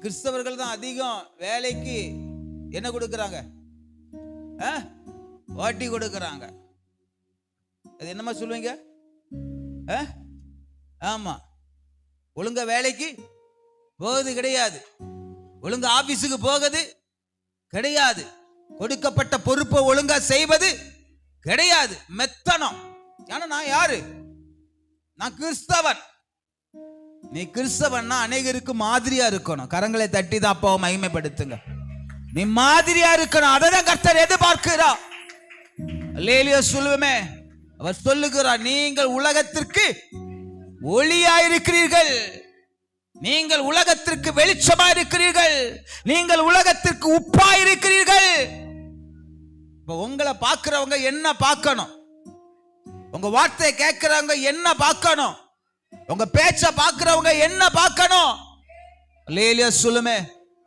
கிறிஸ்தவர்கள் தான் அதிகம் வேலைக்கு என்ன கொடுக்கறாங்க? வாட்டி கொடுக்கறாங்க. அது என்னமா சொல்லுவீங்க? ஆமா, ஒழுங்கா வேலைக்கு போகுது கிடையாது, ஒழுங்கா ஆபீஸுக்கு போகுது கிடையாது, கொடுக்கப்பட்ட பொறுப்பை ஒழுங்கா செய்வது கிடையாது, மெத்தனம். ஆனா நான் யாரு? நான் கிறிஸ்தவன். நீ கிறிஸ்தவன்னா அநேகருக்கு மாதிரியா இருக்கணும். கரங்களை தட்டி தான் அப்பாவை மகிமைப்படுத்துங்க. நீ மாதிரியா இருக்கணும். அதான் கர்த்தர் எதிர்பார்க்கிறார். அல்லேலூயா சொல்லுமே. அவர் சொல்லுகிறார், நீங்கள் உலகத்திற்கு ஒளியாயிருக்கிறீர்கள், நீங்கள் உலகத்திற்கு வெளிச்சமா இருக்கிறீர்கள், நீங்கள் உலகத்திற்கு உப்பாயிருக்கிறீர்கள். இப்ப உங்களை பார்க்கிறவங்க என்ன பார்க்கணும்? உங்க வார்த்தையை கேட்கிறவங்க என்ன பார்க்கணும்? உங்க பேச்ச பார்க்கிறவங்க என்ன பார்க்கணும்? அல்லேலூயா சொல்லுமே.